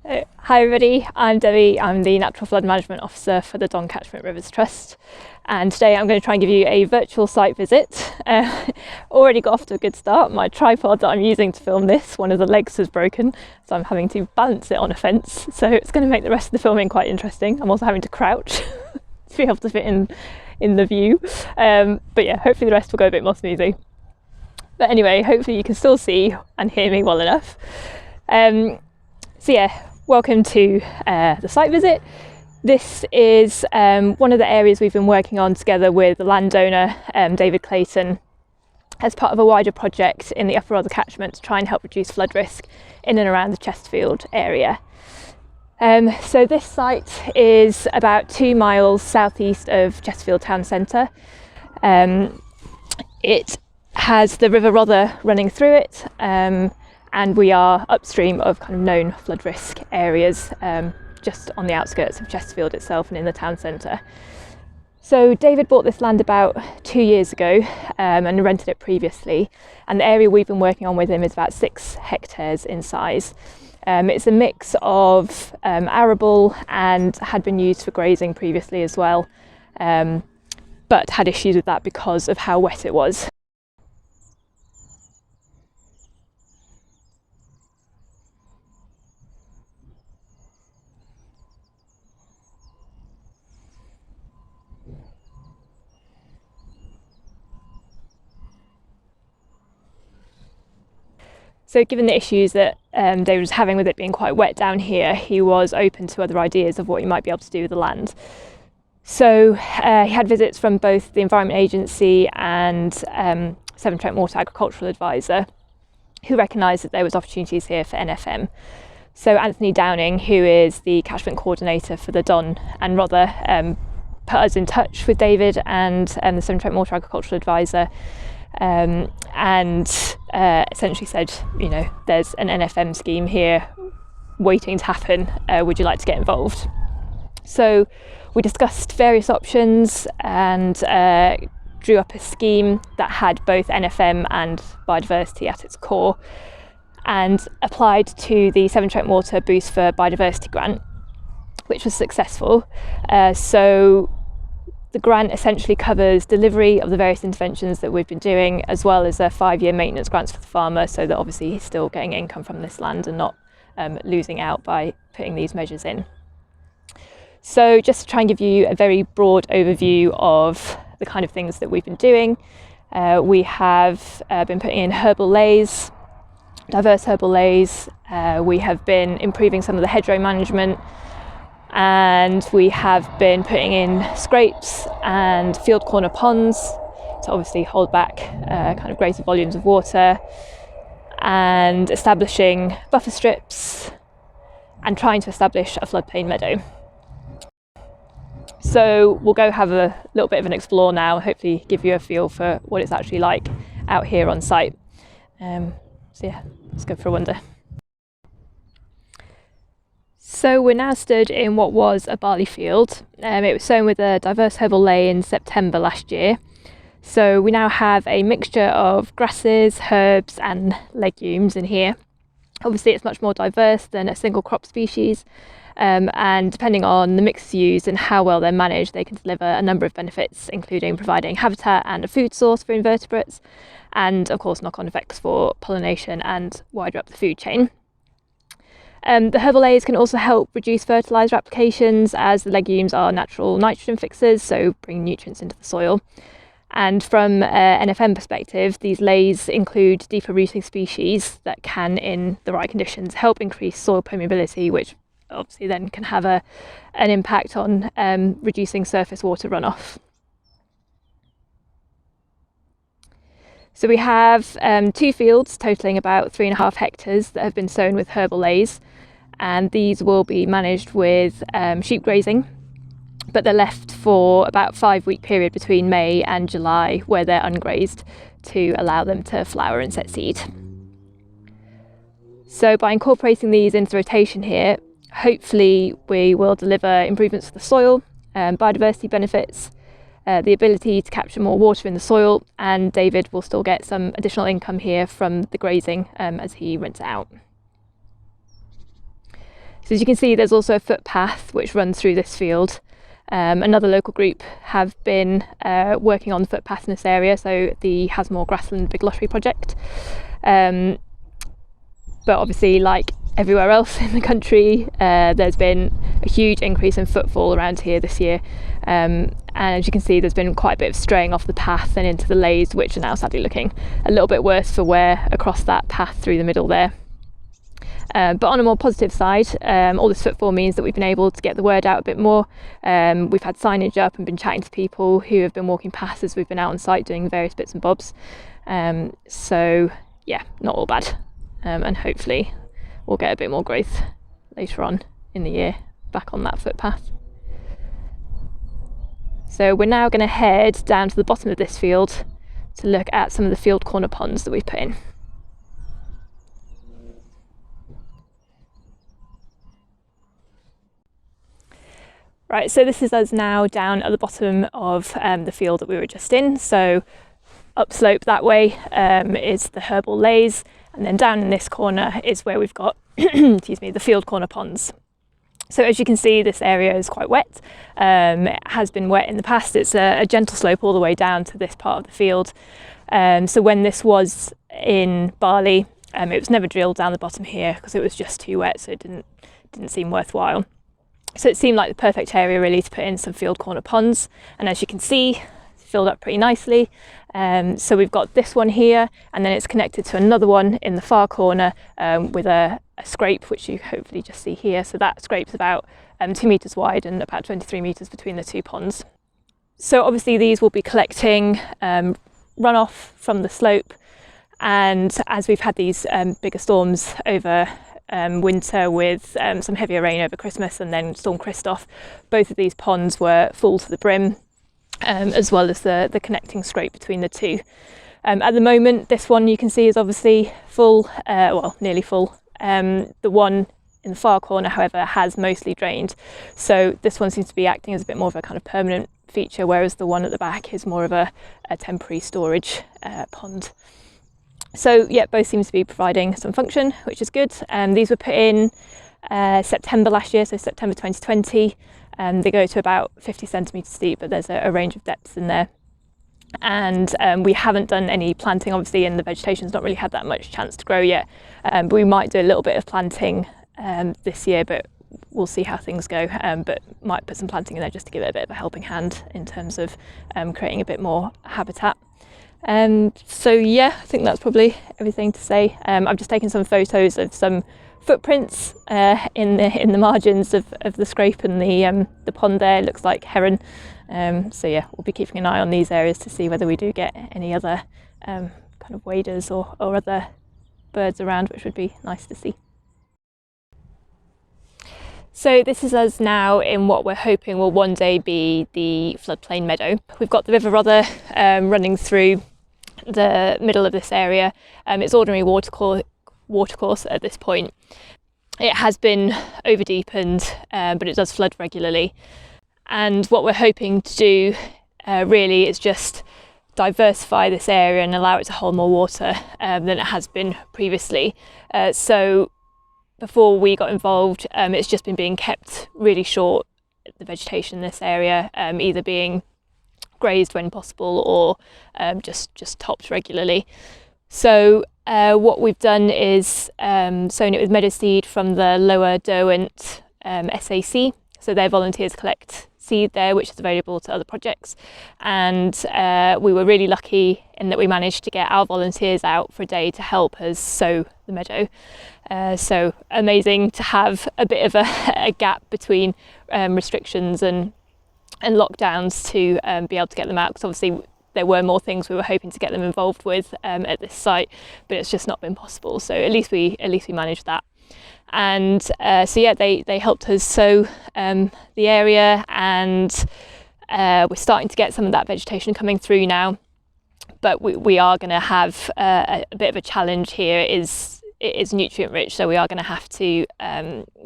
Hi everybody, I'm Debbie. I'm the Natural Flood Management Officer for the Don Catchment Rivers Trust, and today I'm going to try and give you a virtual site visit. Already got off to a good start. My tripod that I'm using to film this, one of the legs has broken, so I'm having to balance it on a fence, so it's going to make the rest of the filming quite interesting. I'm also having to crouch to be able to fit in the view, but yeah, hopefully the rest will go a bit more smoothly. But anyway, hopefully you can still see and hear me well enough. So yeah, welcome to the site visit. This is one of the areas we've been working on together with the landowner, David Clayton, as part of a wider project in the Upper Rother catchment to try and help reduce flood risk in and around the Chesterfield area. So this site is about 2 miles southeast of Chesterfield town centre. It has the River Rother running through it, and we are upstream of kind of known flood risk areas, just on the outskirts of Chesterfield itself and in the town centre. So David bought this land about 2 years ago and rented it previously, and the area we've been working on with him is about 6 hectares in size. It's a mix of arable and had been used for grazing previously as well, but had issues with that because of how wet it was. So given the issues that David was having with it being quite wet down here, he was open to other ideas of what he might be able to do with the land. So he had visits from both the Environment Agency and Severn Trent Water Agricultural Advisor, who recognised that there was opportunities here for NFM. So Anthony Downing, who is the catchment coordinator for the Don and Rother, put us in touch with David and the Severn Trent Water Agricultural Advisor, and essentially said, you know, there's an NFM scheme here waiting to happen, would you like to get involved? So we discussed various options and drew up a scheme that had both NFM and biodiversity at its core, and applied to the Severn Trent Water Boost for Biodiversity grant, which was successful. So the grant essentially covers delivery of the various interventions that we've been doing, as well as a 5-year maintenance grants for the farmer, so that obviously he's still getting income from this land and not losing out by putting these measures in. So just to try and give you a very broad overview of the kind of things that we've been doing, we have been putting in herbal lays, diverse herbal lays. We have been improving some of the hedgerow management, and we have been putting in scrapes and field corner ponds to obviously hold back kind of greater volumes of water, and establishing buffer strips and trying to establish a floodplain meadow. So we'll go have a little bit of an explore now, hopefully give you a feel for what it's actually like out here on site. So yeah, let's go for a wander. So we're now stood in what was a barley field. It was sown with a diverse herbal lay in September last year. So we now have a mixture of grasses, herbs and legumes in here. Obviously it's much more diverse than a single crop species, and depending on the mix used and how well they're managed, they can deliver a number of benefits, including providing habitat and a food source for invertebrates, and of course knock-on effects for pollination and wider up the food chain. The herbal lays can also help reduce fertiliser applications, as the legumes are natural nitrogen fixers, so bring nutrients into the soil. And from an NFM perspective, these lays include deeper rooting species that can, in the right conditions, help increase soil permeability, which obviously then can have an impact on reducing surface water runoff. So we have 2 fields totalling about 3.5 hectares that have been sown with herbal lays, and these will be managed with sheep grazing, but they're left for about 5-week period between May and July where they're ungrazed to allow them to flower and set seed. So by incorporating these into the rotation here, hopefully we will deliver improvements to the soil, biodiversity benefits, the ability to capture more water in the soil, and David will still get some additional income here from the grazing as he rents it out. So as you can see, there's also a footpath which runs through this field. Another local group have been working on the footpath in this area, so the Hasmore Grassland Big Lottery project. But obviously, like everywhere else in the country, there's been a huge increase in footfall around here this year. And as you can see, there's been quite a bit of straying off the path and into the lays, which are now sadly looking a little bit worse for wear across that path through the middle there. But on a more positive side, all this footfall means that we've been able to get the word out a bit more. We've had signage up and been chatting to people who have been walking past as we've been out on site doing various bits and bobs. So yeah, not all bad. And hopefully we'll get a bit more growth later on in the year back on that footpath. So we're now going to head down to the bottom of this field to look at some of the field corner ponds that we've put in. Right, so this is us now down at the bottom of the field that we were just in. So upslope that way is the herbal lays, and then down in this corner is where we've got excuse me, the field corner ponds. So as you can see, this area is quite wet. It has been wet in the past. It's a gentle slope all the way down to this part of the field. So when this was in barley, it was never drilled down the bottom here because it was just too wet, so it didn't seem worthwhile. So it seemed like the perfect area really to put in some field corner ponds, and as you can see, it's filled up pretty nicely. So we've got this one here, and then it's connected to another one in the far corner with a scrape, which you hopefully just see here. So that scrape's about 2 metres wide and about 23 metres between the two ponds. So obviously these will be collecting runoff from the slope, and as we've had these bigger storms over winter with some heavier rain over Christmas and then Storm Christoph, both of these ponds were full to the brim, as well as the connecting scrape between the two. At the moment, this one you can see is obviously full, well, nearly full. The one in the far corner, however, has mostly drained. So this one seems to be acting as a bit more of a kind of permanent feature, whereas the one at the back is more of a temporary storage pond. So yeah, both seem to be providing some function, which is good. These were put in September last year, so September 2020. They go to about 50 centimetres deep, but there's a range of depths in there. And we haven't done any planting, obviously, and the vegetation's not really had that much chance to grow yet. But we might do a little bit of planting this year, but we'll see how things go. But might put some planting in there just to give it a bit of a helping hand in terms of creating a bit more habitat. So yeah, I think that's probably everything to say. I've just taken some photos of some footprints in the margins of the scrape and the pond there. It looks like heron. So yeah, we'll be keeping an eye on these areas to see whether we do get any other kind of waders or other birds around, which would be nice to see. So this is us now in what we're hoping will one day be the floodplain meadow. We've got the River Rother running through the middle of this area. It's ordinary watercourse at this point. It has been over deepened, but it does flood regularly. And what we're hoping to do really is just diversify this area and allow it to hold more water than it has been previously. So before we got involved, it's just been being kept really short, the vegetation in this area, either being grazed when possible or just topped regularly. So what we've done is sown it with meadow seed from the Lower Derwent SAC. So their volunteers collect seed there, which is available to other projects. And we were really lucky in that we managed to get our volunteers out for a day to help us sow the meadow. So amazing to have a bit of a gap between restrictions and lockdowns to be able to get them out, because obviously there were more things we were hoping to get them involved with at this site, but it's just not been possible. So at least we managed that. And so yeah, they helped us sow the area, and we're starting to get some of that vegetation coming through now. But we are going to have a bit of a challenge here. It is nutrient rich, so we are going to have to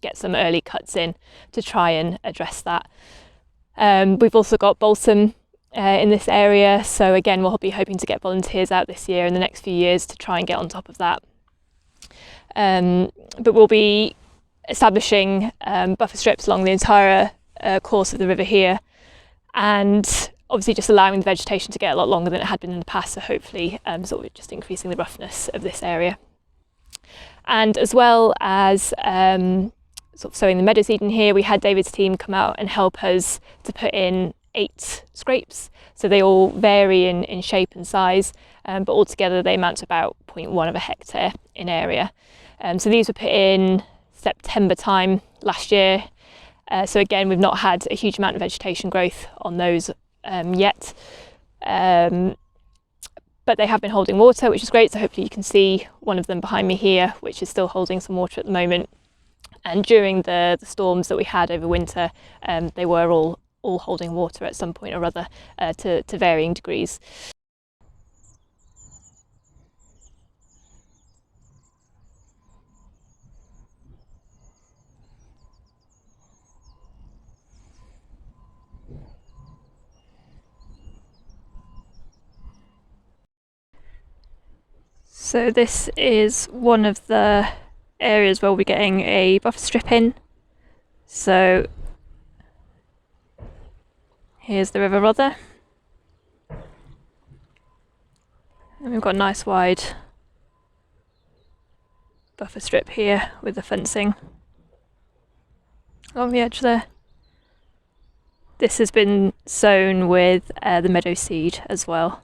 get some early cuts in to try and address that. We've also got balsam in this area, so again we'll be hoping to get volunteers out this year and the next few years to try and get on top of that. But we'll be establishing buffer strips along the entire course of the river here, and obviously just allowing the vegetation to get a lot longer than it had been in the past, so hopefully sort of just increasing the roughness of this area. And as well as sort of sowing the meadow seed in here, we had David's team come out and help us to put in 8 scrapes. So they all vary in shape and size, but altogether they amount to about 0.1 of a hectare in area. So these were put in September time last year. So again, we've not had a huge amount of vegetation growth on those yet. But they have been holding water, which is great. So hopefully you can see one of them behind me here, which is still holding some water at the moment. And during the storms that we had over winter, they were all holding water at some point or other to varying degrees. So this is one of the areas where we'll be getting a buffer strip in. So here's the River Rother. And we've got a nice wide buffer strip here with the fencing along the edge there. This has been sown with the meadow seed as well.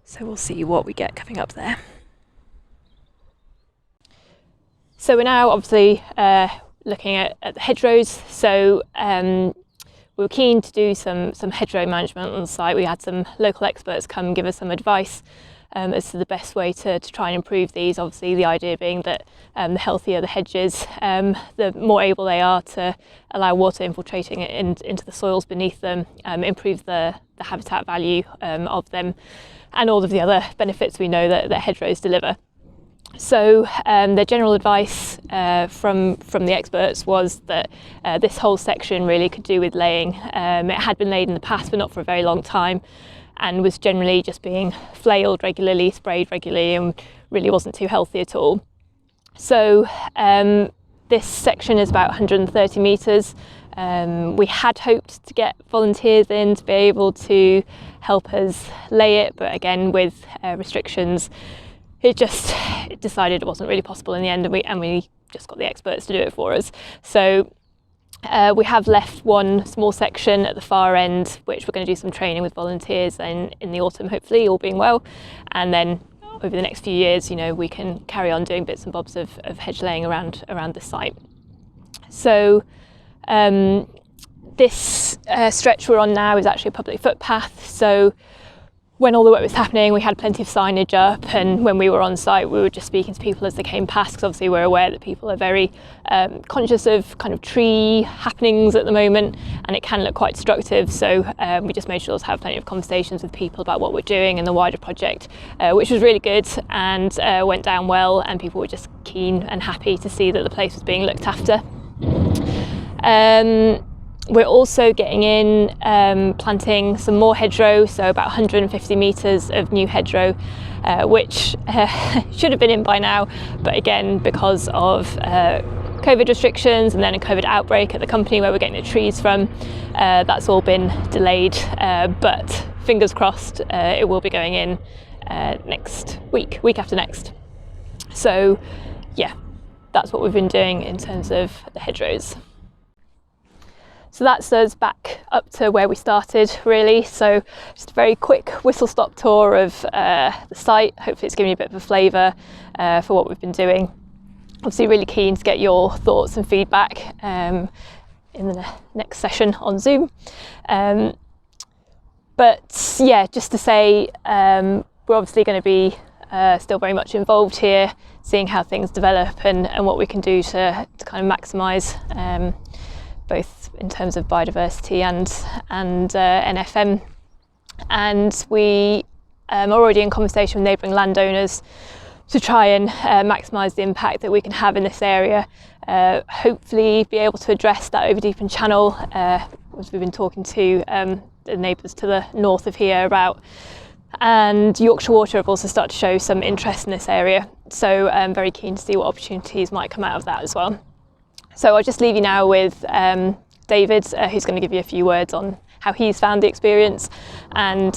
So we'll see what we get coming up there. So we're now obviously looking at the hedgerows. So we were keen to do some hedgerow management on the site. We had some local experts come give us some advice as to the best way to try and improve these. Obviously the idea being that the healthier the hedges, the more able they are to allow water infiltrating into the soils beneath them, improve the habitat value of them, and all of the other benefits we know that hedgerows deliver. So their general advice from the experts was that this whole section really could do with laying. It had been laid in the past, but not for a very long time, and was generally just being flailed regularly, sprayed regularly, and really wasn't too healthy at all. So this section is about 130 metres. We had hoped to get volunteers in to be able to help us lay it, but again with restrictions, it decided it wasn't really possible in the end, and we just got the experts to do it for us. So we have left one small section at the far end, which we're going to do some training with volunteers in the autumn, hopefully, all being well, and then over the next few years, you know, we can carry on doing bits and bobs of hedge laying around the site. So this stretch we're on now is actually a public footpath. So when all the work was happening, we had plenty of signage up, and when we were on site, we were just speaking to people as they came past, because obviously we're aware that people are very conscious of kind of tree happenings at the moment, and it can look quite destructive. So we just made sure to have plenty of conversations with people about what we're doing and the wider project, which was really good and went down well, and people were just keen and happy to see that the place was being looked after. We're also getting in planting some more hedgerow, so about 150 metres of new hedgerow, which should have been in by now, but again, because of COVID restrictions and then a COVID outbreak at the company where we're getting the trees from, that's all been delayed, but fingers crossed it will be going in next week after next. So yeah, that's what we've been doing in terms of the hedgerows. So that's us back up to where we started, really. So just a very quick whistle-stop tour of the site. Hopefully it's giving you a bit of a flavour for what we've been doing. Obviously really keen to get your thoughts and feedback in the next session on Zoom. But yeah, just to say, we're obviously going to be still very much involved here, seeing how things develop and what we can do to kind of maximise both in terms of biodiversity and NFM. And we are already in conversation with neighbouring landowners to try and maximise the impact that we can have in this area. Hopefully be able to address that overdeepened channel, which we've been talking to the neighbours to the north of here about. And Yorkshire Water have also started to show some interest in this area. So I'm very keen to see what opportunities might come out of that as well. So I'll just leave you now with David, who's going to give you a few words on how he's found the experience. And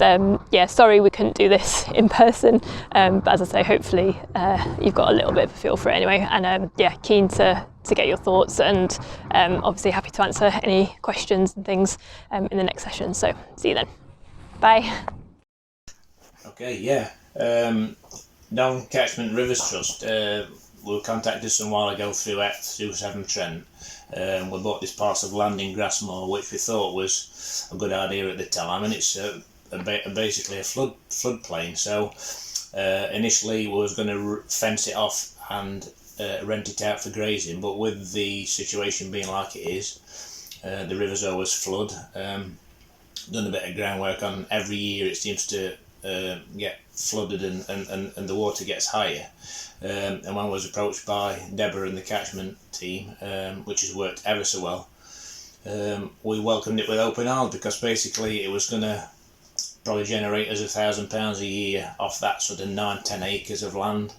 yeah, sorry we couldn't do this in person, but as I say, hopefully you've got a little bit of a feel for it anyway. And yeah, keen to get your thoughts, and obviously happy to answer any questions and things in the next session. So see you then. Bye. Okay, yeah. Down Catchment Rivers Trust, we were contacted some while ago through Severn Trent. We bought this parcel of land in Grassmore, which we thought was a good idea at the time, and it's basically a floodplain. So initially we was going to fence it off and rent it out for grazing, but with the situation being like it is, the rivers always flood. Done a bit of groundwork on every year. It seems to get flooded and the water gets higher. And when I was approached by Deborah and the catchment team, which has worked ever so well, we welcomed it with open arms, because basically it was going to probably generate us £1,000 a year off that sort of 9-10 acres of land.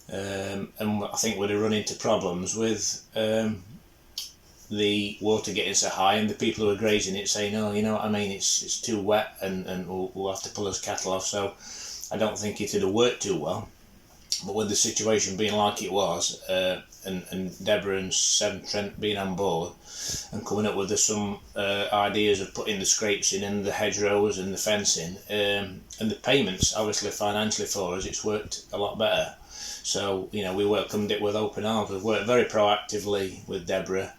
And I think we'd have run into problems with the water getting so high and the people who are grazing it saying, oh, you know what I mean, it's too wet and we'll have to pull his cattle off. So I don't think it would have worked too well. But with the situation being like it was, and Deborah and Severn Trent being on board and coming up with some ideas of putting the scrapes in and the hedgerows and the fencing, and the payments, obviously financially for us, it's worked a lot better. So, you know, we welcomed it with open arms. We've worked very proactively with Deborah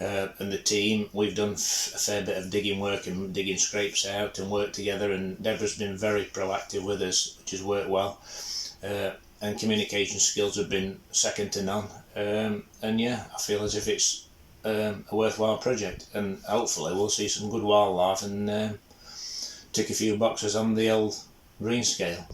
and the team. We've done a fair bit of digging work and digging scrapes out and worked together, and Deborah's been very proactive with us, which has worked well. And communication skills have been second to none. And yeah, I feel as if it's a worthwhile project, and hopefully we'll see some good wildlife and tick a few boxes on the old green scale.